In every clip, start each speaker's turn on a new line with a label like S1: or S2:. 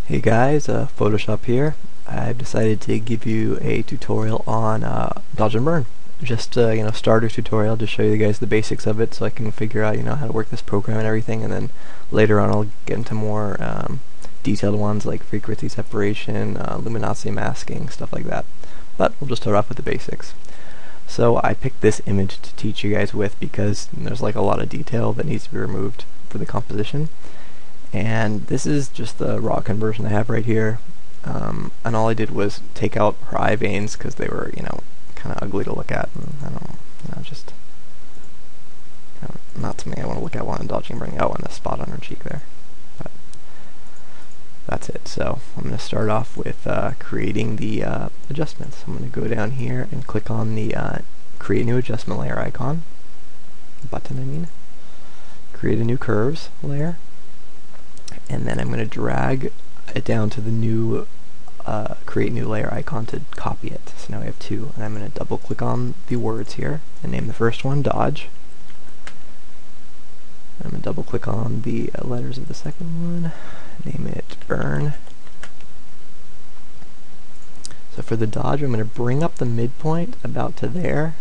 S1: Hey guys, Photoshop here. I've decided to give you a tutorial on dodge and burn. Just starter tutorial to show you guys the basics of it, so I can figure out how to work this program and everything. And then later on, I'll get into more detailed ones like frequency separation, luminosity masking, stuff like that. But we'll just start off with the basics. So I picked this image to teach you guys with because there's like a lot of detail that needs to be removed for the composition. And this is just the raw conversion I have right here, and all I did was take out her eye veins because they were, kind of ugly to look at, and I don't, just not something I want to look at while I'm dodging and burning. Oh, and the spot on her cheek there. But that's it. So I'm going to start off with creating the adjustments. I'm going to go down here and click on the Create New Adjustment Layer icon, button. Create a new curves layer. And then I'm going to drag it down to the new create new layer icon to copy it. So now we have two, and I'm going to double click on the words here and name the first one dodge. I'm going to double click on the letters of the second one, name it burn. So for the dodge, I'm going to bring up the midpoint about to there,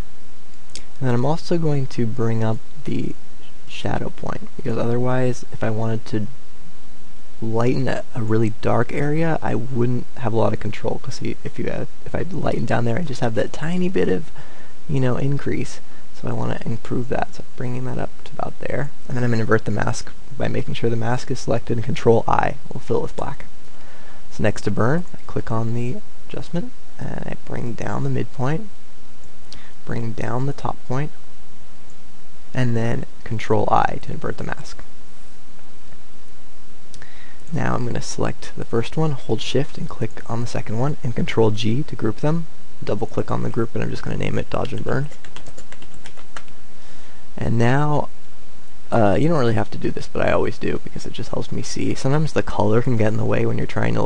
S1: and then I'm also going to bring up the shadow point, because otherwise if I wanted to lighten a really dark area, I wouldn't have a lot of control, because if I lighten down there, I just have that tiny bit of increase. So I want to improve that, so bringing that up to about there, and then I'm going to invert the mask by making sure the mask is selected, and Control I will fill it with black. So next to burn, I click on the adjustment and I bring down the midpoint, bring down the top point, and then Control I to invert the mask. Now I'm going to select the first one, hold shift and click on the second one, and Control G to group them. Double click on the group, and I'm just going to name it dodge and burn. And now you don't really have to do this, but I always do because it just helps me see. Sometimes the color can get in the way when you're trying to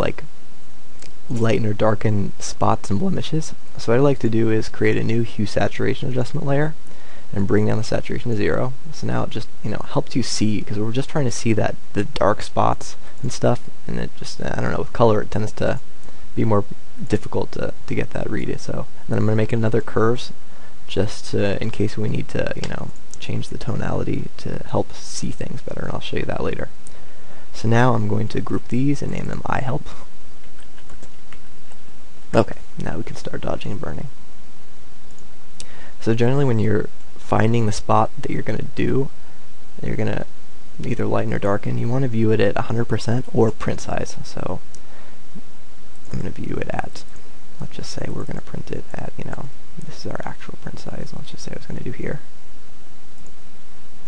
S1: lighten or darken spots and blemishes. So what I like to do is create a new hue saturation adjustment layer and bring down the saturation to 0. So now it just helps you see, because we're just trying to see that the dark spots and stuff, and it just, I don't know, with color it tends to be more difficult to get that read. So then I'm going to make another curves just in case we need to change the tonality to help see things better, and I'll show you that later. So now I'm going to group these and name them I help. Okay, now we can start dodging and burning. So generally when you're finding the spot that you're going to do, you're going to either lighten or darken, you want to view it at 100% or print size. So I'm going to view it at, let's just say we're going to print it at, this is our actual print size. Let's just say I was going to do here.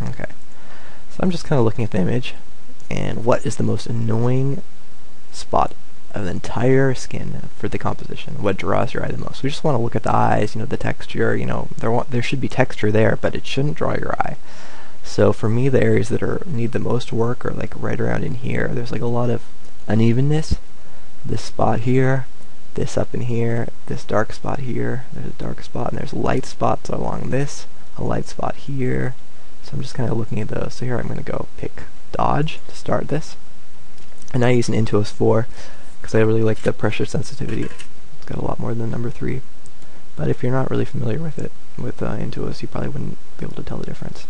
S1: Okay, so I'm just kind of looking at the image, and what is the most annoying spot of the entire skin for the composition? What draws your eye the most? We just want to look at the eyes, the texture, there should be texture there, but it shouldn't draw your eye. So for me, the areas that need the most work are like right around in here. There's like a lot of unevenness. This spot here, this up in here, this dark spot here, there's a dark spot, and there's light spots along this, a light spot here. So I'm just kind of looking at those. So here I'm going to go pick dodge to start this. And I use an Intuos 4 because I really like the pressure sensitivity. It's got a lot more than number 3. But if you're not really familiar with it, with Intuos, you probably wouldn't be able to tell the difference.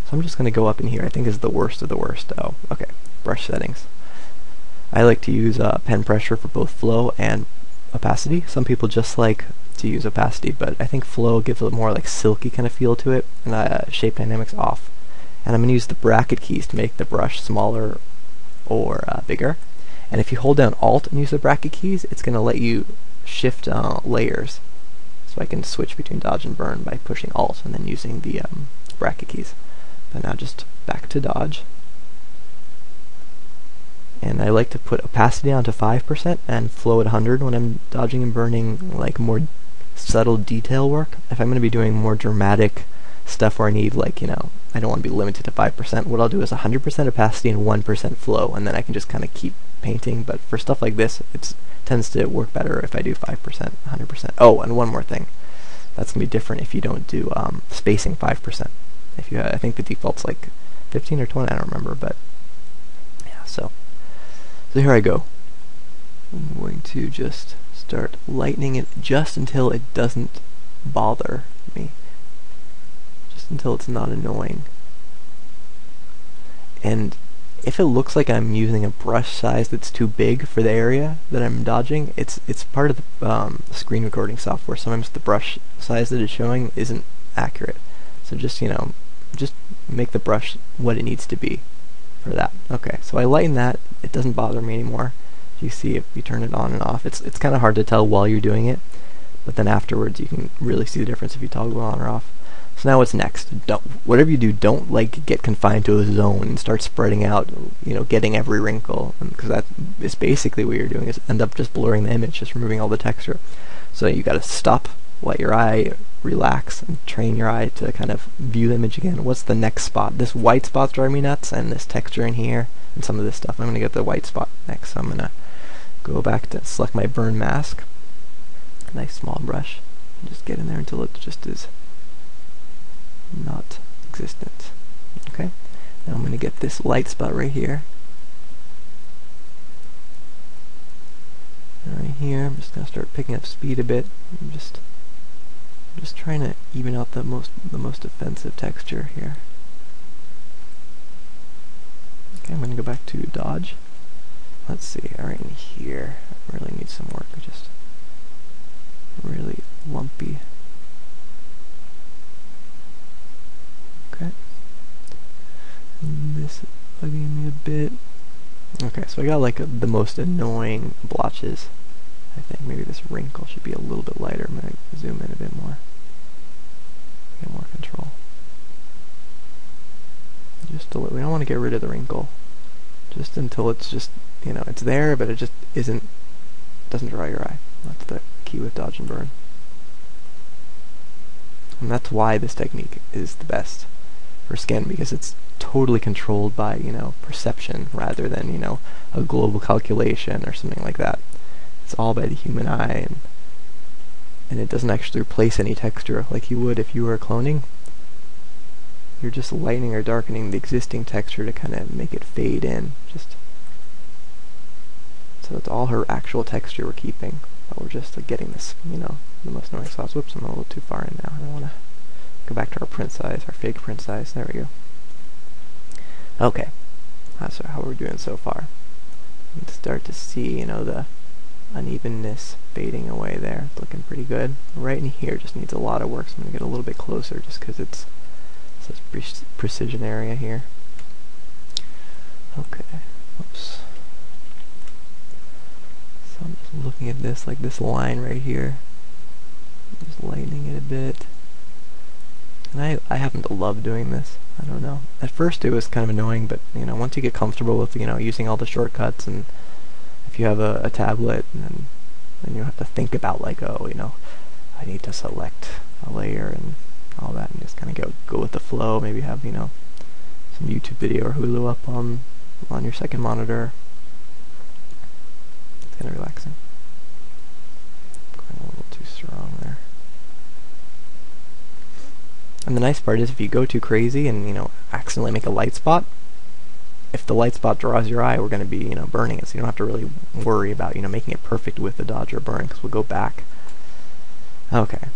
S1: So I'm just going to go up in here. I think is the worst of the worst. Oh, okay. Brush settings. I like to use pen pressure for both flow and opacity. Some people just like to use opacity, but I think flow gives a more like silky kind of feel to it, and shape dynamics off. And I'm going to use the bracket keys to make the brush smaller or bigger. And if you hold down Alt and use the bracket keys, it's going to let you shift layers. So I can switch between dodge and burn by pushing Alt and then using the bracket keys. But now just back to dodge. And I like to put opacity down to 5% and flow at 100 when I'm dodging and burning like more subtle detail work. If I'm going to be doing more dramatic stuff where I need I don't want to be limited to 5%, what I'll do is 100% opacity and 1% flow, and then I can just kind of keep painting. But for stuff like this, it tends to work better if I do 5%, 100%. Oh, and one more thing. That's going to be different if you don't do spacing 5%. If you, I think the default's like 15 or 20, I don't remember, but yeah, so here I go. I'm going to just start lightening it just until it doesn't bother me. Just until it's not annoying. And if it looks like I'm using a brush size that's too big for the area that I'm dodging, it's part of the screen recording software. Sometimes the brush size that it's showing isn't accurate. So just, just make the brush what it needs to be for that. Okay, so I lighten that. It doesn't bother me anymore. You see, if you turn it on and off, it's kind of hard to tell while you're doing it, but then afterwards you can really see the difference if you toggle on or off. So now what's next? Whatever you do, don't get confined to a zone and start spreading out, getting every wrinkle, because that is basically what you're doing, is end up just blurring the image, just removing all the texture. So you got to stop, let your eye relax, and train your eye to kind of view the image again. What's the next spot? This white spot's driving me nuts, and this texture in here, and some of this stuff. I'm going to get the white spot next, so I'm going to go back to select my burn mask, nice small brush, and just get in there until it just is not existent. Okay, now I'm going to get this light spot right here. And right here, I'm just going to start picking up speed a bit. I'm just trying to even out the most offensive texture here. Okay, I'm going to go back to dodge. Let's see, right in here, I really need some work. Just really lumpy. Okay. And this is bugging me a bit. Okay, so I got the most annoying blotches. I think maybe this wrinkle should be a little bit lighter. I'm going to zoom in a bit more. Get more control. Just a little. We don't want to get rid of the wrinkle. Just until it's just, it's there, but it just doesn't draw your eye. That's the key with dodge and burn. And that's why this technique is the best for skin, because it's totally controlled by, perception rather than, a global calculation or something like that. It's all by the human eye, and it doesn't actually replace any texture like you would if you were cloning. You're just lightening or darkening the existing texture to kind of make it fade in, so it's all her actual texture we're keeping, but we're just getting this, the most annoying spots. Whoops, I'm a little too far in now. I want to go back to our print size, our fake print size. There we go. Okay, that's how we're doing so far. You can start to see, the unevenness fading away there. It's looking pretty good. Right in here just needs a lot of work, so I'm going to get a little bit closer just because it's this precision area here. Okay, whoops. So I'm just looking at this, this line right here. Just lightening it a bit. And I happen to love doing this. I don't know. At first it was kind of annoying, but once you get comfortable with using all the shortcuts, and if you have a tablet, and you have to think about I need to select a layer and all that, and just kind of go with the flow. Maybe have some YouTube video or Hulu up on your second monitor. It's kind of relaxing. Going a little too strong there. And the nice part is, if you go too crazy and accidentally make a light spot, if the light spot draws your eye, we're going to be burning it. So you don't have to really worry about making it perfect with the dodge or burn, because we'll go back. Okay,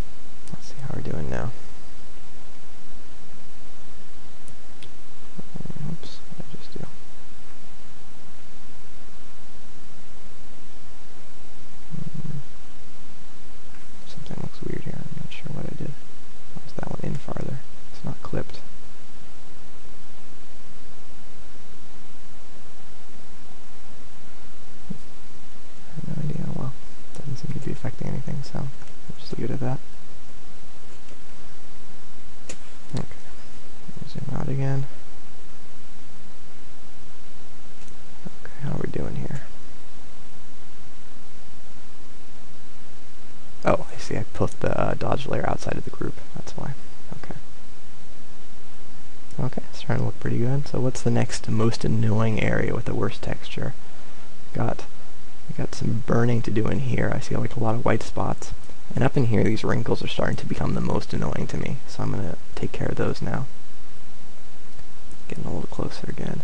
S1: let's see how we're doing now. Oops, what did I just do? Something looks weird here. I'm not sure what I did. Was that one in farther? It's not clipped. I have no idea. Well, doesn't seem to be affecting anything, so I'll just leave it at that. Okay, zoom out again. Okay, how are we doing here? Oh, I see. I put the dodge layer outside of the group. That's why. Okay. Okay, it's starting to look pretty good. So what's the next most annoying area with the worst texture? I got some burning to do in here. I see a lot of white spots. And up in here, these wrinkles are starting to become the most annoying to me. So I'm going to take care of those now. Getting a little closer again.